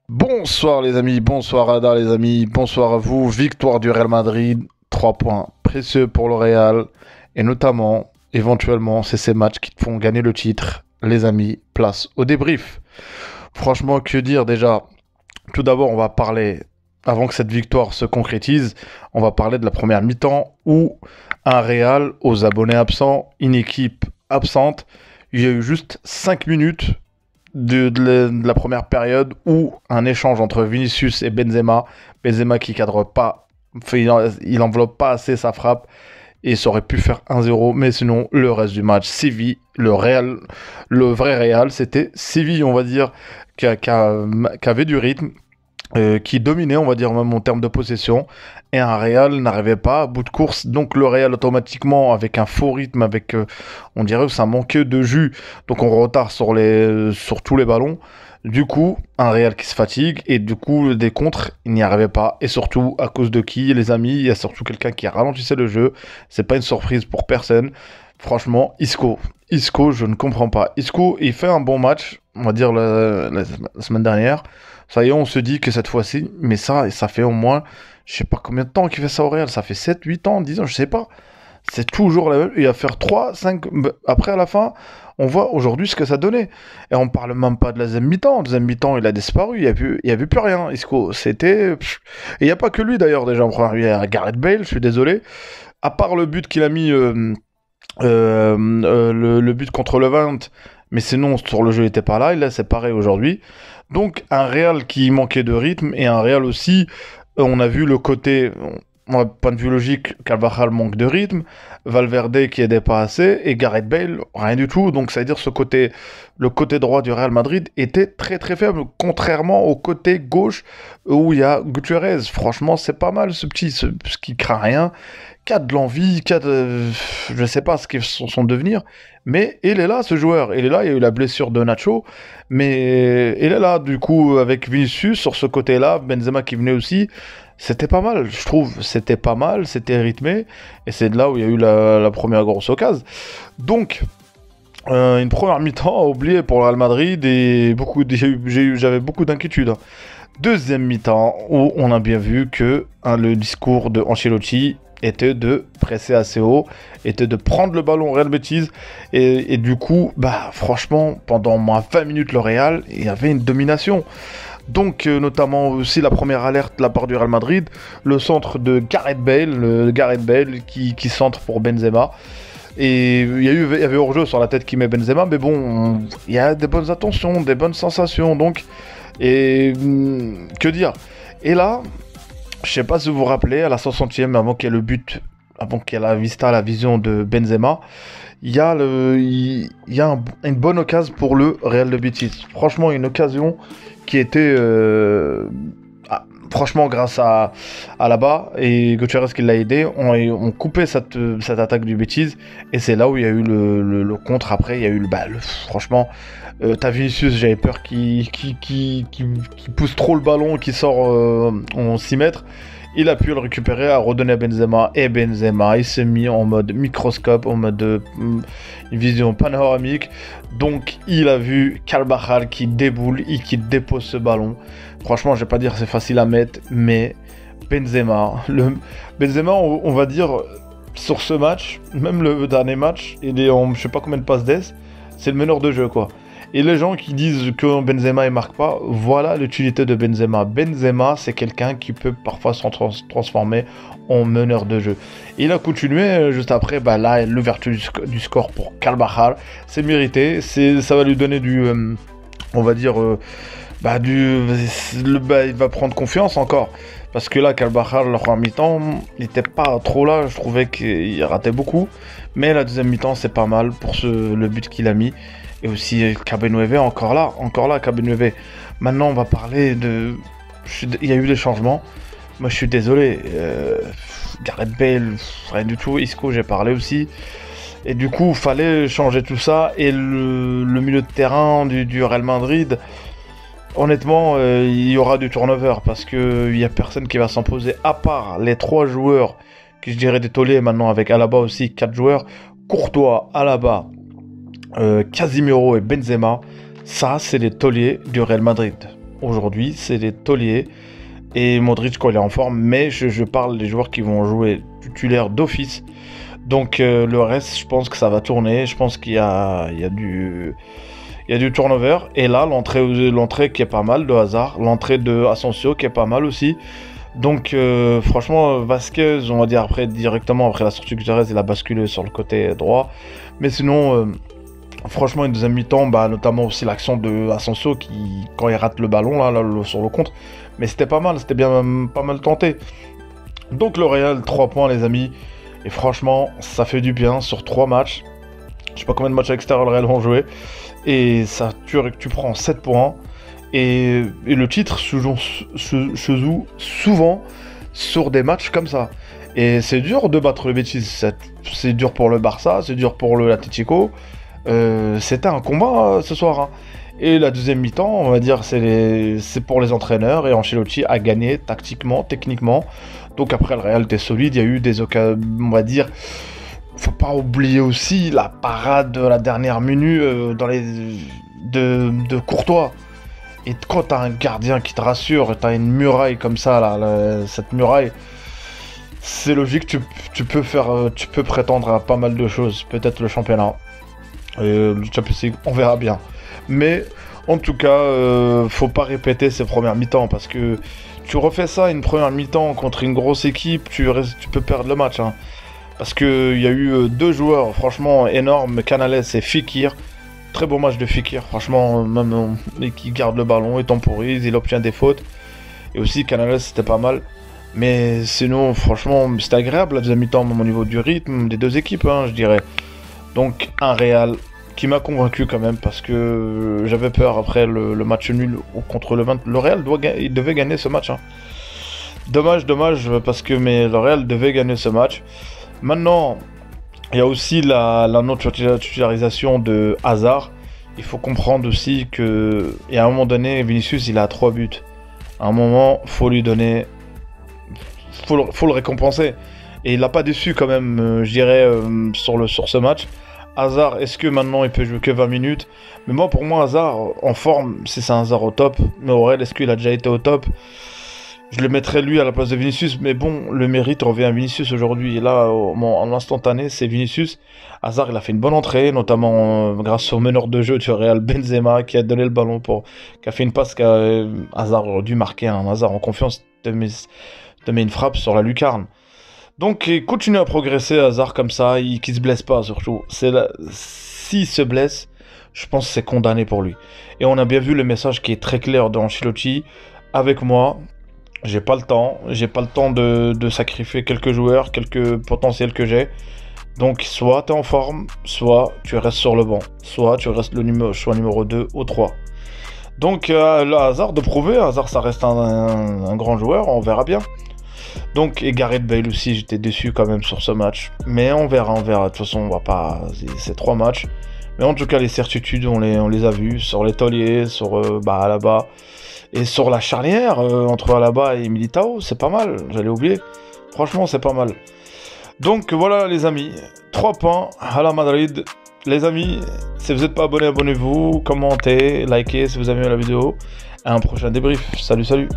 Bonsoir les amis, bonsoir Ada les amis, bonsoir à vous. Victoire du Real Madrid, 3 points précieux pour le Real. Et notamment, éventuellement, c'est ces matchs qui te font gagner le titre. Les amis, place au débrief. Franchement, que dire déjà? Tout d'abord, on va parler, avant que cette victoire se concrétise, on va parler de la première mi-temps où un Real aux abonnés absents, une équipe absente. Il y a eu juste 5 minutes de la première période où un échange entre Vinicius et Benzema. Benzema qui cadre pas, il enveloppe pas assez sa frappe et ça aurait pu faire 1-0, mais sinon le reste du match, Séville, le vrai Real, c'était Séville, on va dire, qui avait du rythme, qui dominait, on va dire, même en termes de possession, et un Real n'arrivait pas à bout de course. Donc le Real automatiquement, avec un faux rythme, on dirait que ça manquait de jus, donc on retard sur tous les ballons. Du coup, un Real qui se fatigue, et du coup, des contres, il n'y arrivait pas. Et surtout, à cause de qui, les amis? Il y a surtout quelqu'un qui ralentissait le jeu. C'est pas une surprise pour personne. Franchement, Isco, je ne comprends pas. Isco, il fait un bon match, on va dire la semaine dernière. Ça y est, on se dit que cette fois-ci, mais ça fait au moins, je sais pas combien de temps qu'il fait ça au Real. Ça fait 7, 8 ans, 10 ans, je sais pas. C'est toujours la même. Il va faire 3, 5. Après, à la fin, on voit aujourd'hui ce que ça donnait. Et on parle même pas de la deuxième mi-temps. La deuxième mi-temps, il a disparu. Il y avait plus rien. Isco, c'était. Et il n'y a pas que lui d'ailleurs, déjà en première. Il y a Gareth Bale, je suis désolé. À part le but qu'il a mis, le but contre le 20. Mais sinon, sur le jeu, il n'était pas là. Il l'a séparé aujourd'hui. Donc, un Real qui manquait de rythme. Et un Real aussi, on a vu le côté. Point de vue logique, Carvajal manque de rythme, Valverde qui aidait pas assez, et Gareth Bale, rien du tout. Donc, ça veut dire le côté droit du Real Madrid était très très faible, contrairement au côté gauche où il y a Gutiérrez. Franchement, c'est pas mal ce qui craint rien, qui a de l'envie, je sais pas ce qu'est son devenir, mais il est là ce joueur, il est là. Il y a eu la blessure de Nacho, mais il est là du coup avec Vinicius sur ce côté-là, Benzema qui venait aussi. C'était pas mal, je trouve. C'était pas mal, c'était rythmé. Et c'est de là où il y a eu la première grosse occasion. Donc, une première mi-temps à oublier pour le Real Madrid. Et j'avais beaucoup d'inquiétudes. Deuxième mi-temps où on a bien vu que le discours de Ancelotti était de presser assez haut, était de prendre le ballon au Real Betis. Et du coup, franchement, pendant moins 20 minutes, le Real, il y avait une domination. Donc, notamment aussi la première alerte de la part du Real Madrid, le centre de Gareth Bale qui centre pour Benzema. Et il y avait hors-jeu sur la tête qui met Benzema, mais bon, il y a des bonnes intentions, des bonnes sensations, donc. Et que dire? Et là, je sais pas si vous vous rappelez, à la 60e, avant qu'il y ait le but, avant qu'il y ait la vision de Benzema, il y a une bonne occasion pour le Real de Betis. Franchement, une occasion qui était franchement grâce à là-bas et Gutiérrez qui l'a aidé, on coupait cette attaque du Betis, et c'est là où il y a eu le contre. Après il y a eu franchement, t'as Vinicius, j'avais peur qu'il pousse trop le ballon, qu'il sort en 6 mètres. Il a pu le récupérer, à redonner à Benzema, et Benzema, il s'est mis en mode microscope, en mode une vision panoramique. Donc il a vu Carvajal qui déboule et qui dépose ce ballon. Franchement, je vais pas dire que c'est facile à mettre, mais Benzema, on va dire, sur ce match, même le dernier match, il est en je sais pas combien de passes d'ess, c'est le meneur de jeu quoi. Et les gens qui disent que Benzema ne marque pas, voilà l'utilité de Benzema. Benzema, c'est quelqu'un qui peut parfois se transformer en meneur de jeu. Et il a continué juste après, là, l'ouverture du score pour Carvajal. C'est mérité, ça va lui donner on va dire, il va prendre confiance encore. Parce que là, Carvajal, le premier mi-temps, il n'était pas trop là, je trouvais qu'il ratait beaucoup. Mais la deuxième mi-temps, c'est pas mal pour le but qu'il a mis. Et aussi Cabenueve, encore là, Cabenueve. Maintenant, on va parler de... Il y a eu des changements. Moi, je suis désolé. Gareth Bale, rien du tout. Isco, j'ai parlé aussi. Et du coup, il fallait changer tout ça. Et le milieu de terrain du Real Madrid, honnêtement, il y aura du turnover. Parce qu'il n'y a personne qui va s'imposer. À part les 3 joueurs, qui je dirais des tauliers maintenant, avec Alaba aussi, 4 joueurs. Courtois, Alaba... Casemiro et Benzema, ça c'est les tauliers du Real Madrid. Aujourd'hui, c'est les tauliers. Et Modric quand il est en forme, mais je parle des joueurs qui vont jouer titulaires d'office. Donc le reste, je pense que ça va tourner. Je pense qu'il y a du turnover. Et là, l'entrée qui est pas mal de Hazard, l'entrée de Asensio qui est pas mal aussi. Donc franchement, Vasquez, on va dire directement après la sortie de Gutiérrez, il a basculé sur le côté droit. Mais sinon, franchement, une deuxième mi-temps, notamment aussi l'action de Asensio qui, quand il rate le ballon là, sur le contre. Mais c'était pas mal, c'était bien pas mal tenté. Donc le Real, 3 points les amis. Et franchement, ça fait du bien sur 3 matchs. Je sais pas combien de matchs à l'extérieur le Real vont jouer. Et ça, tu prends 7 points. Et le titre se joue souvent sur des matchs comme ça. Et c'est dur de battre le Betis. C'est dur pour le Barça, c'est dur pour le Atlético. C'était un combat ce soir. Hein. Et la deuxième mi-temps, on va dire, c'est pour les entraîneurs. Et Ancelotti a gagné tactiquement, techniquement. Donc après, le Real était solide. Il y a eu des occasions, on va dire... Faut pas oublier aussi la parade de la dernière minute de Courtois. Et quand t'as un gardien qui te rassure, t'as une muraille comme ça, là, cette muraille, c'est logique, tu peux prétendre à pas mal de choses. Peut-être le championnat, le Champions League, on verra bien. Mais en tout cas, faut pas répéter ces premières mi-temps parce que tu refais ça une première mi-temps contre une grosse équipe, tu peux perdre le match. Hein. Parce qu'il y a eu 2 joueurs franchement énormes, Canales et Fekir. Très beau match de Fekir, franchement, même qui garde le ballon, il temporise, il obtient des fautes. Et aussi Canales c'était pas mal. Mais sinon, franchement, c'était agréable la deuxième mi-temps, même au niveau du rythme des deux équipes, hein, je dirais. Donc un Real qui m'a convaincu quand même parce que j'avais peur après le match nul contre le 20. Le Real il devait gagner ce match. Hein. Dommage parce que le Real devait gagner ce match. Maintenant, il y a aussi la non-titularisation de Hazard. Il faut comprendre aussi que, et à un moment donné, Vinicius, il a 3 buts. À un moment, faut lui donner, faut le récompenser. Et il l'a pas déçu quand même, je dirais, sur ce match. Hazard, est-ce que maintenant il peut jouer que 20 minutes? Mais moi, pour moi, Hazard, en forme, c'est un Hazard au top. Mais Aurel, est-ce qu'il a déjà été au top? Je le mettrais lui à la place de Vinicius, mais bon, le mérite revient à Vinicius aujourd'hui. Et là, en instantané, c'est Vinicius. Hazard, il a fait une bonne entrée, notamment grâce au meneur de jeu du Real, Benzema, qui a donné le ballon qui a fait une passe Hazard aurait dû marquer. Un Hazard en confiance te met une frappe sur la lucarne. Donc, il continue à progresser, Hazard, comme ça, qu'il se blesse pas, surtout. S'il se blesse, je pense que c'est condamné pour lui. Et on a bien vu le message qui est très clair d'Ancelotti. Avec moi, j'ai pas le temps de sacrifier quelques joueurs, quelques potentiels que j'ai. Donc soit t'es en forme, soit tu restes sur le banc, soit tu restes choix numéro 2 ou 3. Donc le Hazard de prouver, Hazard ça reste un grand joueur, on verra bien. Donc et Gareth Bale aussi, j'étais déçu quand même sur ce match. Mais on verra, de toute façon on va pas, c'est 3 matchs. Mais en tout cas les certitudes on les a vues sur les tauliers, sur Alaba. Et sur la charnière, entre Alaba et Militao, c'est pas mal, j'allais oublier. Franchement, c'est pas mal. Donc voilà les amis, 3 points à la Madrid. Les amis, si vous n'êtes pas abonné, abonnez-vous, commentez, likez si vous avez aimé la vidéo. À un prochain débrief. Salut.